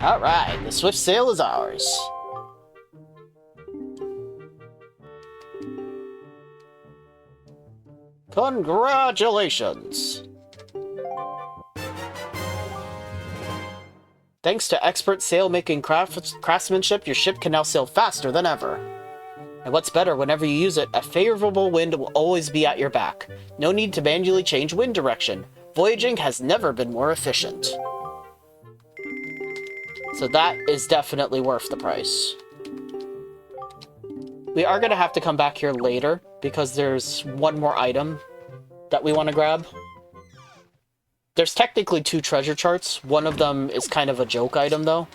Alright, the swift sail is ours. Congratulations! Thanks to expert sail-making craftsmanship, your ship can now sail faster than ever. And what's better, whenever you use it, a favorable wind will always be at your back. No need to manually change wind direction. Voyaging has never been more efficient. So that is definitely worth the price. We are going to have to come back here later, because there's one more item that we want to grab. There's technically 2 treasure charts. One of them is kind of a joke item, though.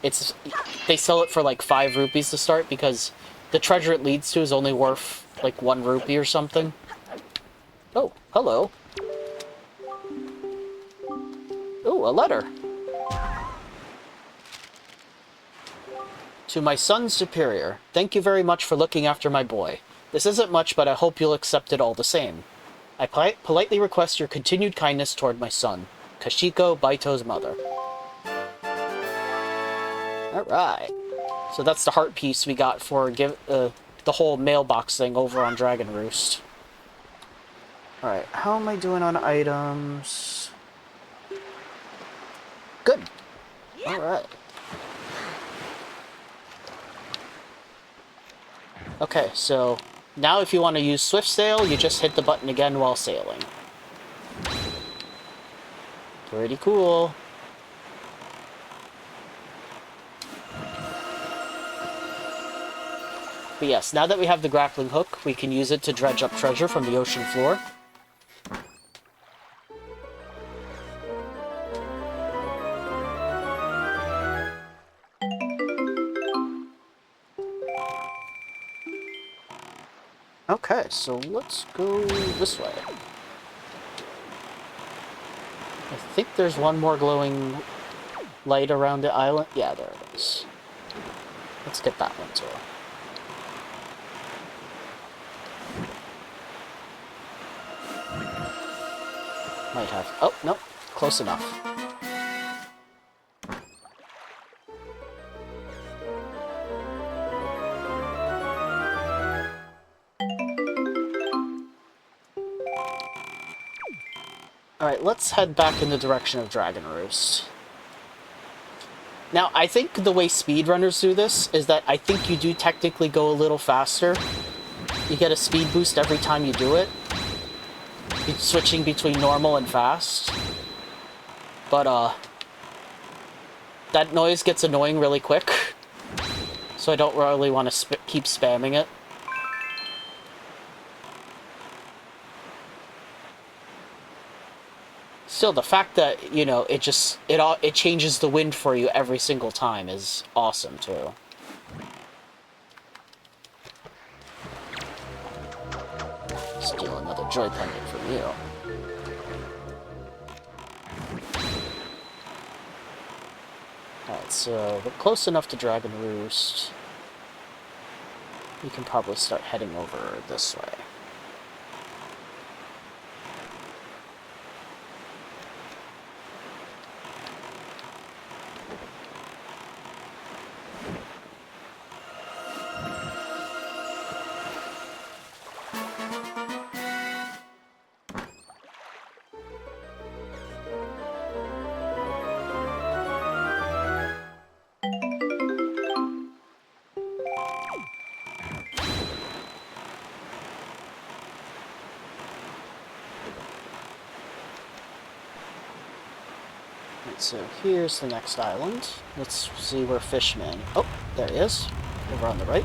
They sell it for like 5 rupees to start, because the treasure it leads to is only worth like 1 rupee or something. Oh, hello. Oh, a letter. To my son superior, thank you very much for looking after my boy. This isn't much, but I hope you'll accept it all the same. I politely request your continued kindness toward my son, Kashiko, Baito's mother. Alright. So that's the heart piece we got for the whole mailbox thing over on Dragon Roost. Alright, how am I doing on items? Good. Alright. Okay, so now if you want to use Swift Sail, you just hit the button again while sailing. Pretty cool. But yes, now that we have the grappling hook, we can use it to dredge up treasure from the ocean floor. Okay, so let's go this way. I think there's one more glowing light around the island. Yeah, there it is. Let's get that one too. Might have... Oh, nope. Close enough. Alright, let's head back in the direction of Dragon Roost. Now, I think the way speedrunners do this is that I think you do technically go a little faster. You get a speed boost every time you do it. You're switching between normal and fast. But, that noise gets annoying really quick. So I don't really want to keep spamming it. Still, the fact that, you know, it changes the wind for you every single time is awesome, too. Steal another joy pendant from you. Alright, so we're close enough to Dragon Roost. We can probably start heading over this way. So here's the next island. Let's see where Fishman... Oh, there he is. Over on the right.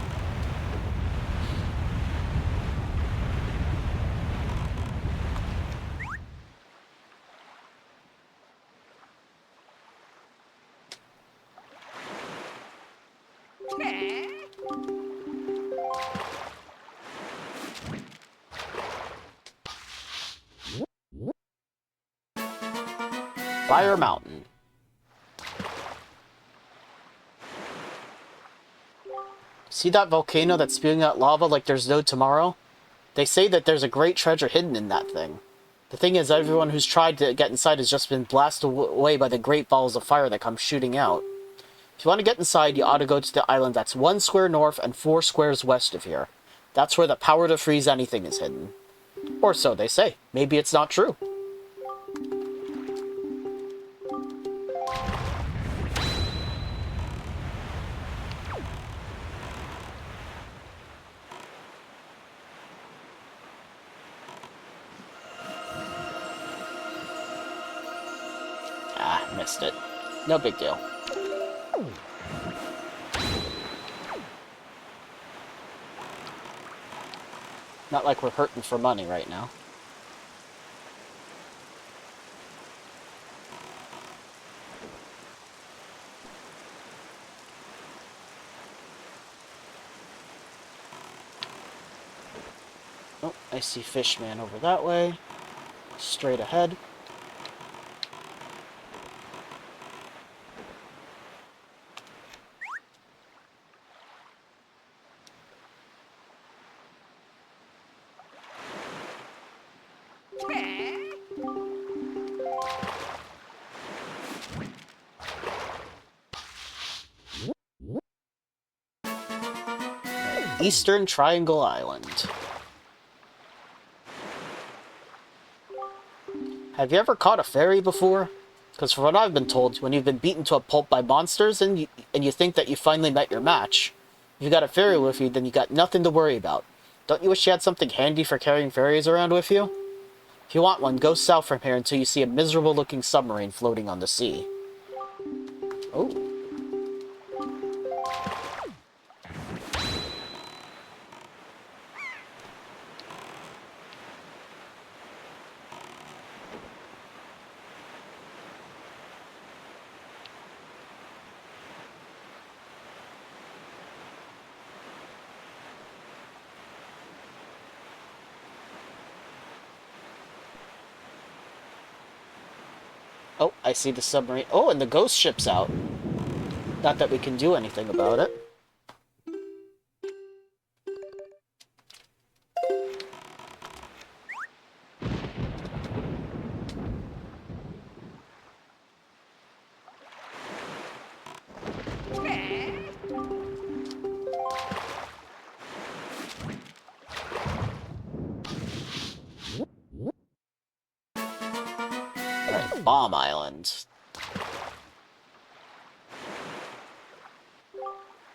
Fire Mountain. See that volcano that's spewing out lava like there's no tomorrow? They say that there's a great treasure hidden in that thing. The thing is, everyone who's tried to get inside has just been blasted away by the great balls of fire that come shooting out. If you want to get inside, you ought to go to the island that's 1 square north and 4 squares west of here. That's where the power to freeze anything is hidden. Or so they say. Maybe it's not true. Ah, missed it. No big deal. Not like we're hurting for money right now. Oh, I see Fishman over that way. Straight ahead. Eastern Triangle Island. Have you ever caught a fairy before? Because from what I've been told, when you've been beaten to a pulp by monsters and you think that you finally met your match, if you got a fairy with you, then you got nothing to worry about. Don't you wish you had something handy for carrying fairies around with you? If you want one, go south from here until you see a miserable-looking submarine floating on the sea. Oh. Oh, I see the submarine. Oh, and the ghost ship's out. Not that we can do anything about it. Alright, Bomb Island.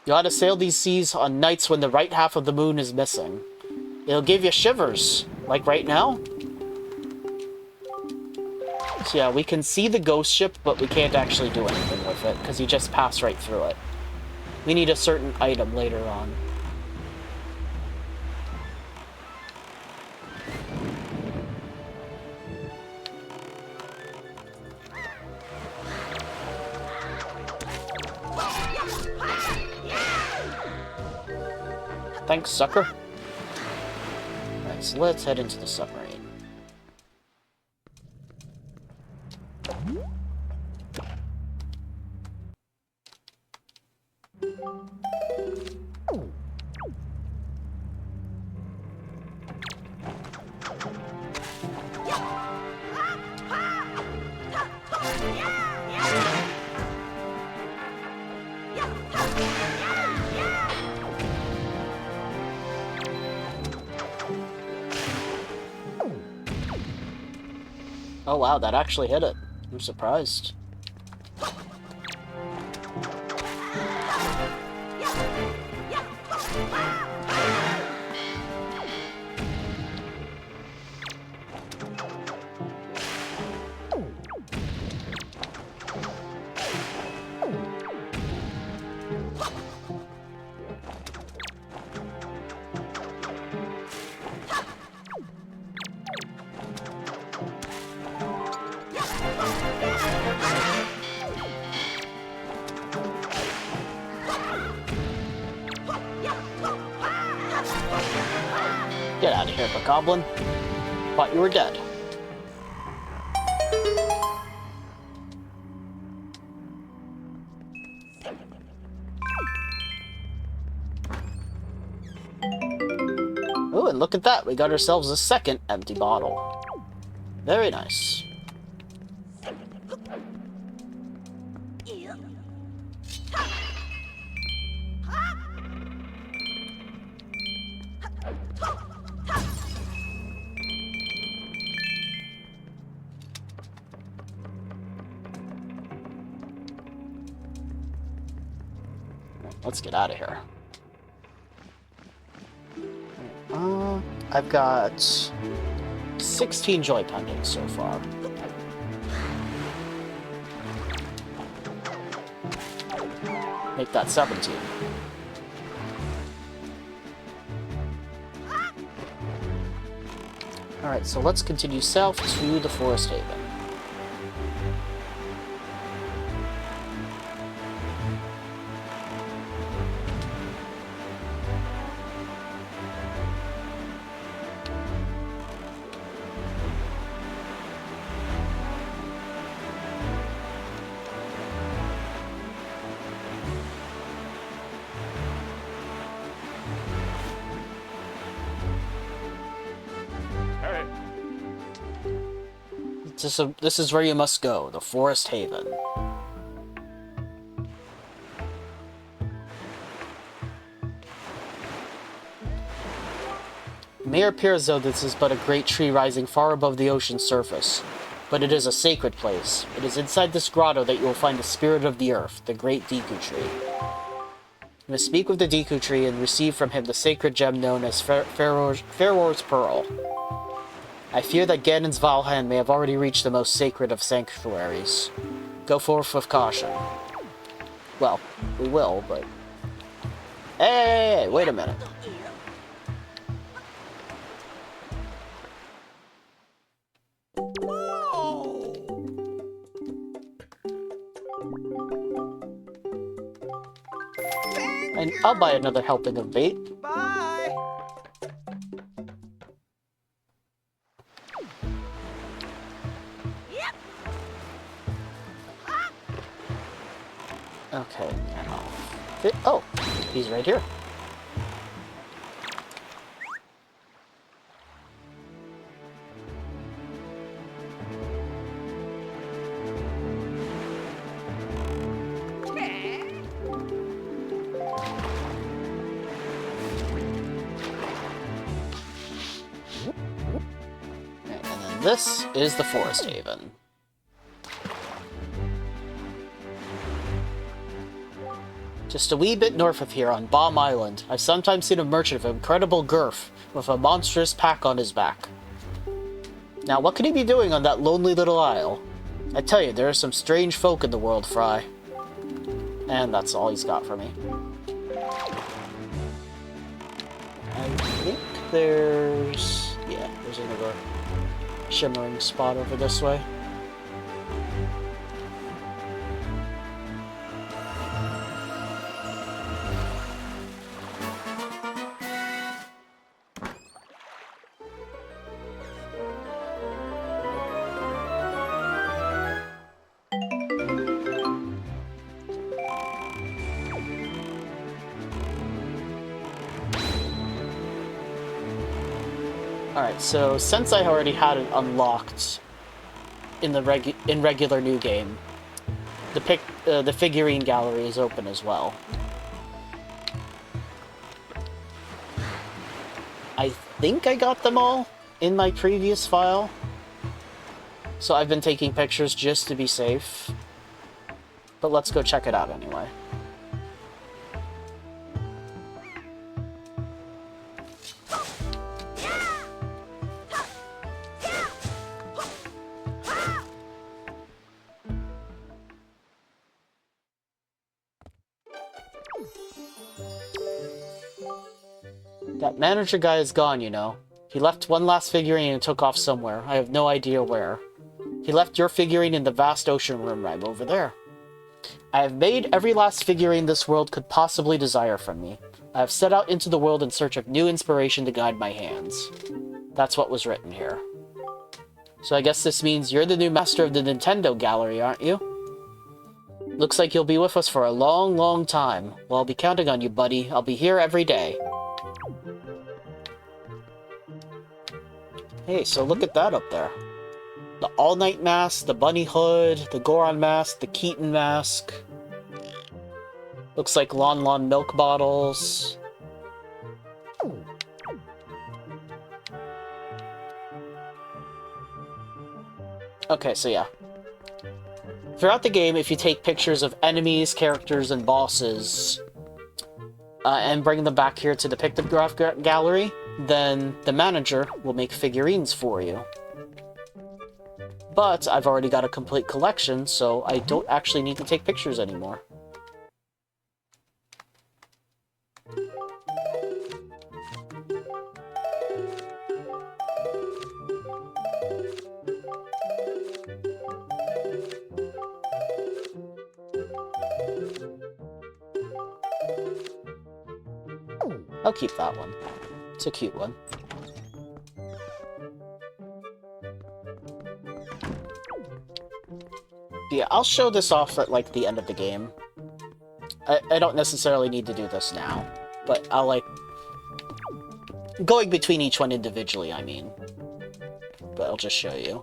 You ought to sail these seas on nights when the right half of the moon is missing. It'll give you shivers, like right now. So yeah, we can see the ghost ship, but we can't actually do anything with it, because you just pass right through it. We need a certain item later on. Thanks, sucker. Alright, so let's head into the submarine. Oh wow, that actually hit it. I'm surprised. Get out of here, Goblin. Thought you were dead. Oh, and look at that. We got ourselves a second empty bottle. Very nice. Let's get out of here. I've got 16 joy pendants so far. Make that 17. Alright, so let's continue south to the Forest Haven. This is where you must go, the Forest Haven. It may appear as though this is but a great tree rising far above the ocean's surface, but it is a sacred place. It is inside this grotto that you will find the spirit of the earth, the great Deku Tree. You must speak with the Deku Tree and receive from him the sacred gem known as Pharaoh's Pearl. I fear that Ganon's vile hand may have already reached the most sacred of sanctuaries. Go forth with caution. Well, we will, but... Hey, wait a minute. And I'll buy another helping of bait. Bye. Okay, and I'll fit. Oh, he's right here. And then this is the Forest Haven. Just a wee bit north of here, on Bomb Island, I've sometimes seen a merchant of incredible girth with a monstrous pack on his back. Now, what could he be doing on that lonely little isle? I tell you, there are some strange folk in the world, Fry. And that's all he's got for me. I think there's... yeah, there's another shimmering spot over this way. Alright, so since I already had it unlocked in the regular new game, the figurine gallery is open as well. I think I got them all in my previous file, so I've been taking pictures just to be safe. But let's go check it out anyway. That manager guy is gone, you know. He left one last figurine and took off somewhere. I have no idea where. He left your figurine in the vast ocean room right over there. I have made every last figurine this world could possibly desire from me. I have set out into the world in search of new inspiration to guide my hands. That's what was written here. So I guess this means you're the new master of the Nintendo Gallery, aren't you? Looks like you'll be with us for a long, long time. Well, I'll be counting on you, buddy. I'll be here every day. Hey, so look at that up there. The All Night mask, the Bunny hood, the Goron mask, the Keaton mask. Looks like Lon Lon milk bottles. Okay, so yeah. Throughout the game, if you take pictures of enemies, characters, and bosses, and bring them back here to the pictograph gallery, then the manager will make figurines for you. But I've already got a complete collection, so I don't actually need to take pictures anymore. I'll keep that one. It's a cute one. Yeah, I'll show this off at, like, the end of the game. I don't necessarily need to do this now, but I'll, like... Going between each one individually, I mean. But I'll just show you.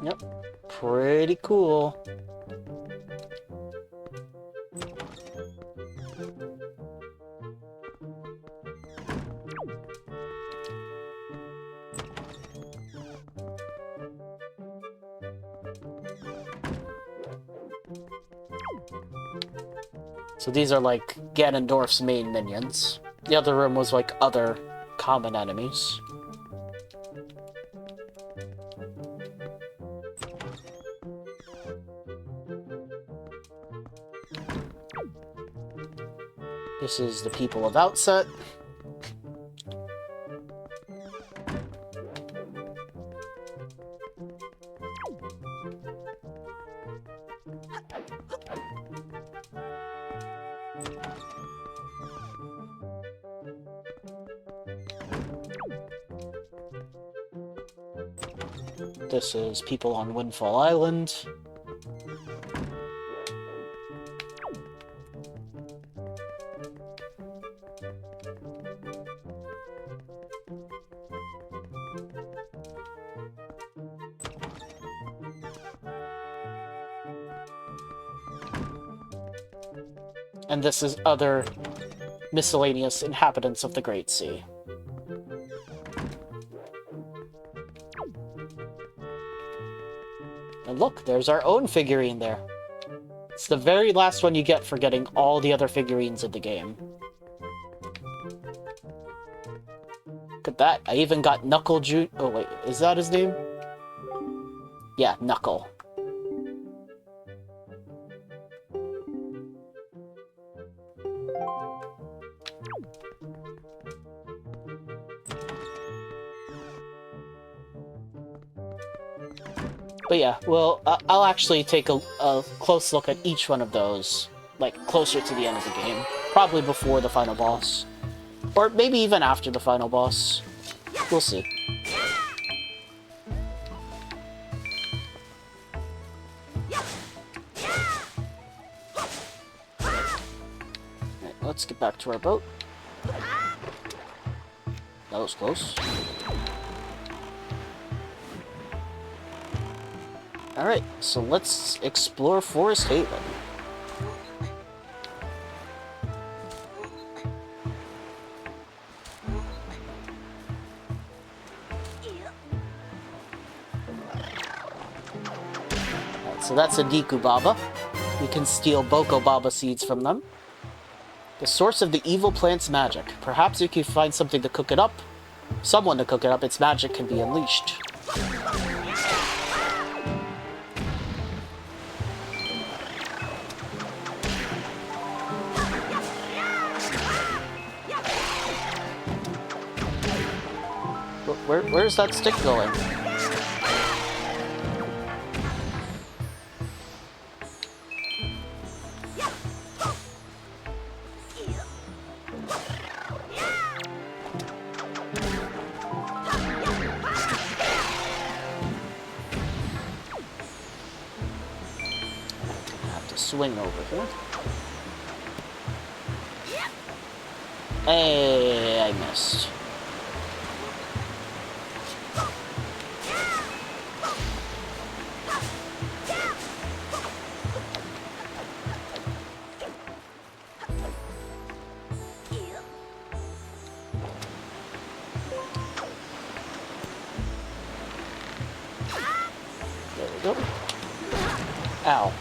Yep, pretty cool. So these are like Ganondorf's main minions. The other room was like other common enemies. This is the people of Outset. This is people on Windfall Island. And this is other miscellaneous inhabitants of the Great Sea. And look, there's our own figurine there. It's the very last one you get for getting all the other figurines in the game. Look at that. I even got Knuckle Oh wait, is that his name? Yeah, Knuckle. But yeah, well, I'll actually take a close look at each one of those, like, closer to the end of the game. Probably before the final boss. Or maybe even after the final boss. We'll see. Alright, let's get back to our boat. That was close. Alright, so let's explore Forest Haven. Alright, so that's a Deku Baba. You can steal Boko Baba seeds from them. The source of the evil plant's magic. Perhaps if you find something to cook it up, someone to cook it up, its magic can be unleashed. Where's that stick going? to swing over here. Hey, I missed. There we go. Ow.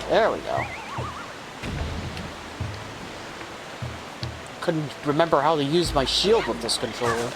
There we go. Couldn't remember how to use my shield with this controller.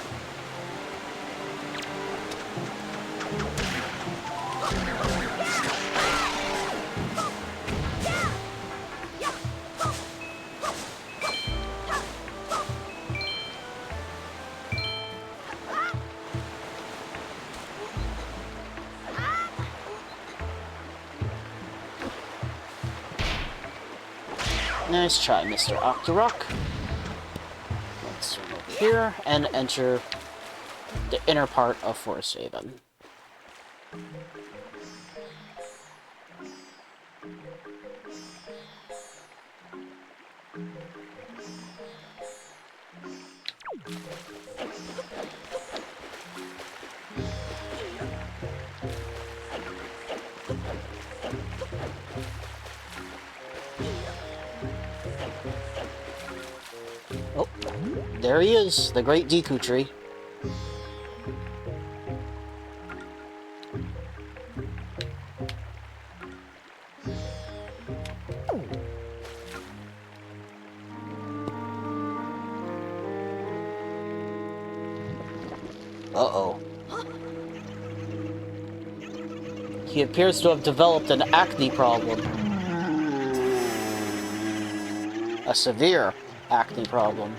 Nice try, Mr. Octorok. Let's swim over here and enter the inner part of Forest Haven. Oh, there he is, the great Deku Tree. Uh-oh. He appears to have developed an acne problem. A severe acne problem.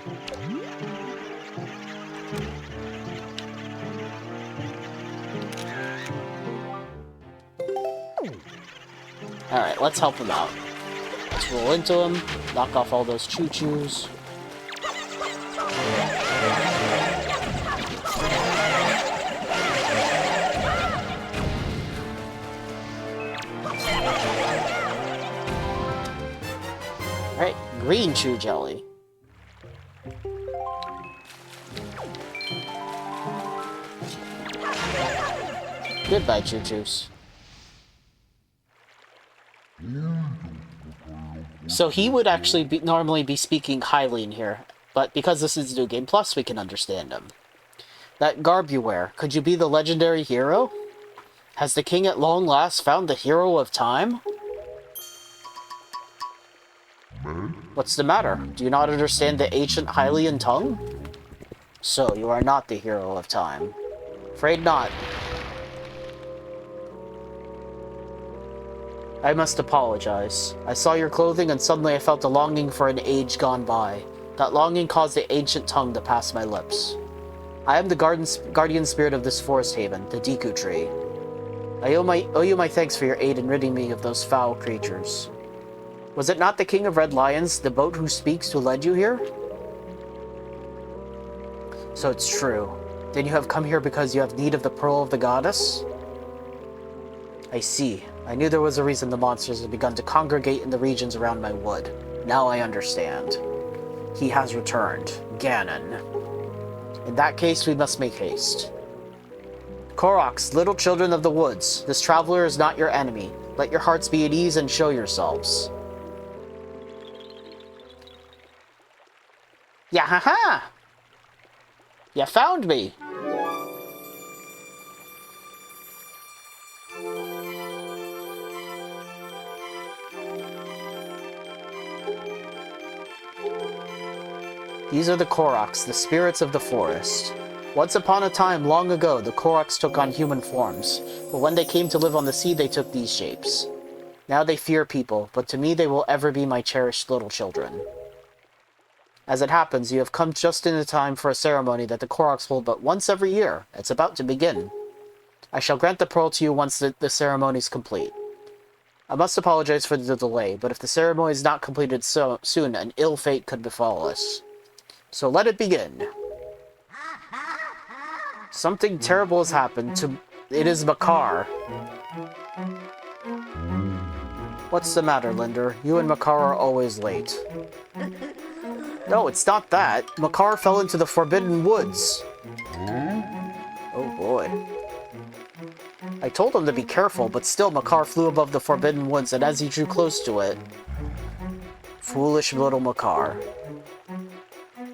Alright, let's help him out. Let's roll into him, knock off all those Chuchus. Alright, green chew jelly. Goodbye, Chuchus. So he would actually normally be speaking highly in here, but because this is New Game Plus, we can understand him. That garb you wear, could you be the legendary hero? Has the king at long last found the hero of time? What's the matter? Do you not understand the ancient Hylian tongue? So, you are not the hero of time. Afraid not. I must apologize. I saw your clothing and suddenly I felt a longing for an age gone by. That longing caused the ancient tongue to pass my lips. I am the guardian spirit of this forest haven, the Deku Tree. I owe you my thanks for your aid in ridding me of those foul creatures. Was it not the King of Red Lions, the boat who speaks, who led you here? So it's true. Then you have come here because you have need of the Pearl of the Goddess? I see. I knew there was a reason the monsters had begun to congregate in the regions around my wood. Now I understand. He has returned. Ganon. In that case, we must make haste. Koroks, little children of the woods, this traveler is not your enemy. Let your hearts be at ease and show yourselves. Yahaha! You found me! These are the Koroks, the spirits of the forest. Once upon a time, long ago, the Koroks took on human forms, but when they came to live on the sea, they took these shapes. Now they fear people, but to me they will ever be my cherished little children. As it happens, you have come just in time for a ceremony that the Koroks hold but once every year. It's about to begin. I shall grant the pearl to you once the ceremony is complete. I must apologize for the delay, but if the ceremony is not completed soon, an ill fate could befall us. So let it begin. Something terrible has happened to... It is Makar. What's the matter, Linder? You and Makar are always late. No, it's not that. Makar fell into the Forbidden Woods. Oh boy. I told him to be careful, but still Makar flew above the Forbidden Woods, and as he drew close to it... Foolish little Makar.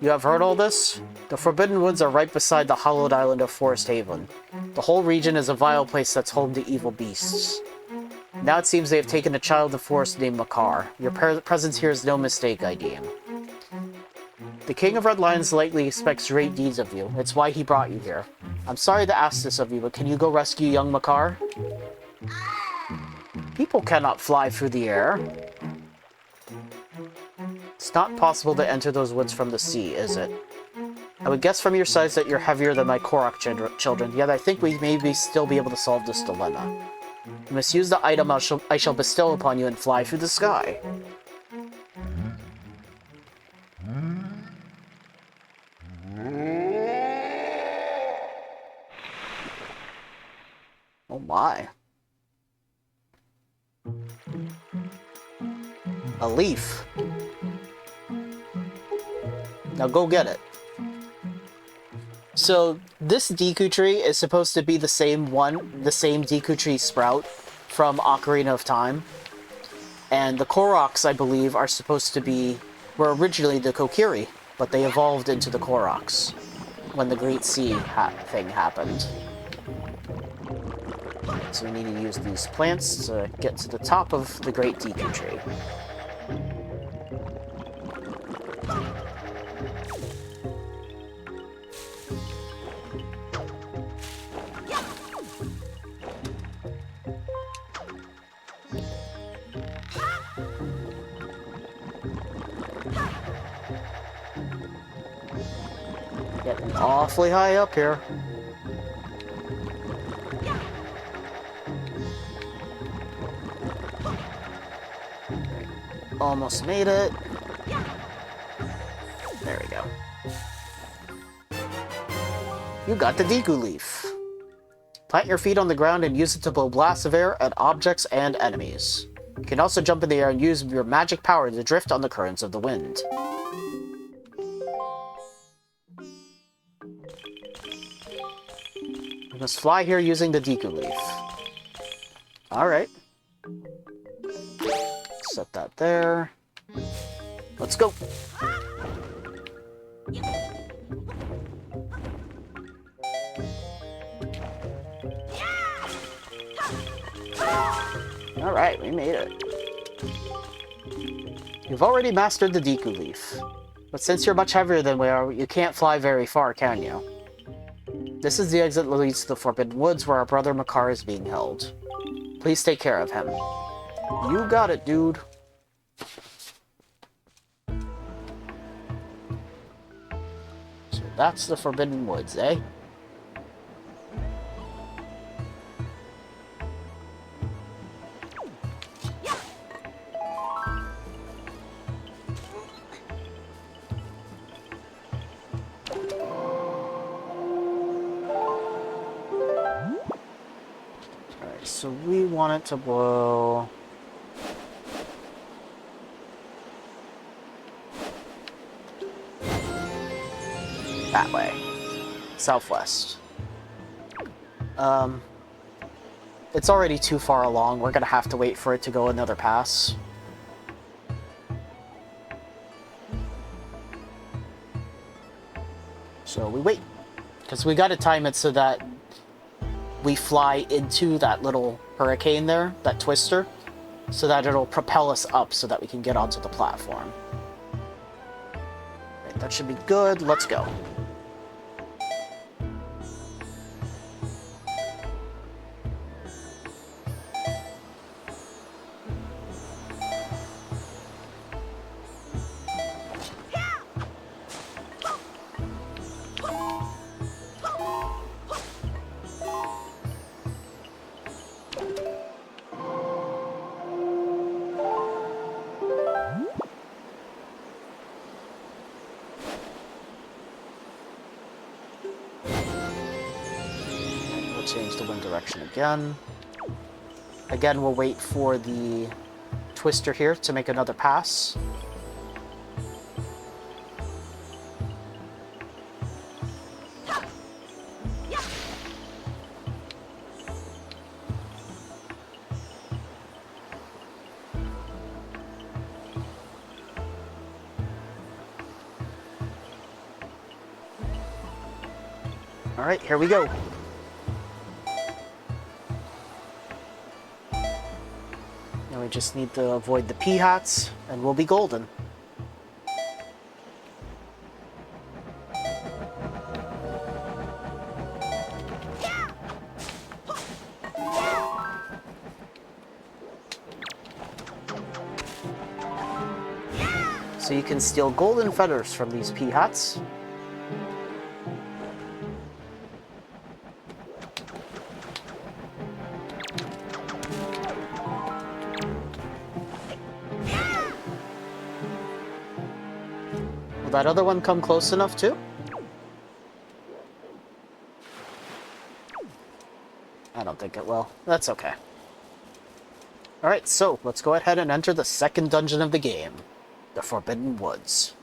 You have heard all this? The Forbidden Woods are right beside the hallowed island of Forest Haven. The whole region is a vile place that's home to evil beasts. Now it seems they have taken a child of the forest named Makar. Your presence here is no mistake, I deem. The King of Red Lions likely expects great deeds of you. It's why he brought you here. I'm sorry to ask this of you, but can you go rescue young Makar? People cannot fly through the air. It's not possible to enter those woods from the sea, is it? I would guess from your size that you're heavier than my Korok children, yet I think we may still be able to solve this dilemma. You must use the item I shall bestow upon you and fly through the sky. Oh my. A leaf. Now go get it. So, this Deku Tree is supposed to be the same Deku Tree sprout from Ocarina of Time. And the Koroks, I believe, are supposed to be... were originally the Kokiri, but they evolved into the Koroks when the Great Sea thing happened. So we need to use these plants to get to the top of the Great Deku Tree. Getting awfully high up here. Almost made it. There we go. You got the Deku Leaf. Plant your feet on the ground and use it to blow blasts of air at objects and enemies. You can also jump in the air and use your magic power to drift on the currents of the wind. You must fly here using the Deku Leaf. Alright. Set that there. Let's go! Alright, we made it. You've already mastered the Deku Leaf. But since you're much heavier than we are, you can't fly very far, can you? This is the exit that leads to the Forbidden Woods where our brother Makar is being held. Please take care of him. You got it, dude. So that's the Forbidden Woods, eh? So we want it to blow... that way. Southwest. It's already too far along. We're gonna have to wait for it to go another pass. So we wait. Because we gotta time it so that we fly into that little hurricane there, that twister, so that it'll propel us up so that we can get onto the platform. Right, that should be good. Let's go. change the wind direction again. Again, we'll wait for the twister here to make another pass. Alright, here we go. Now we just need to avoid the P-hats, and we'll be golden. So you can steal golden feathers from these P-hats. That other one come close enough too? I don't think it will. That's okay. Alright, so let's go ahead and enter the second dungeon of the game, the Forbidden Woods.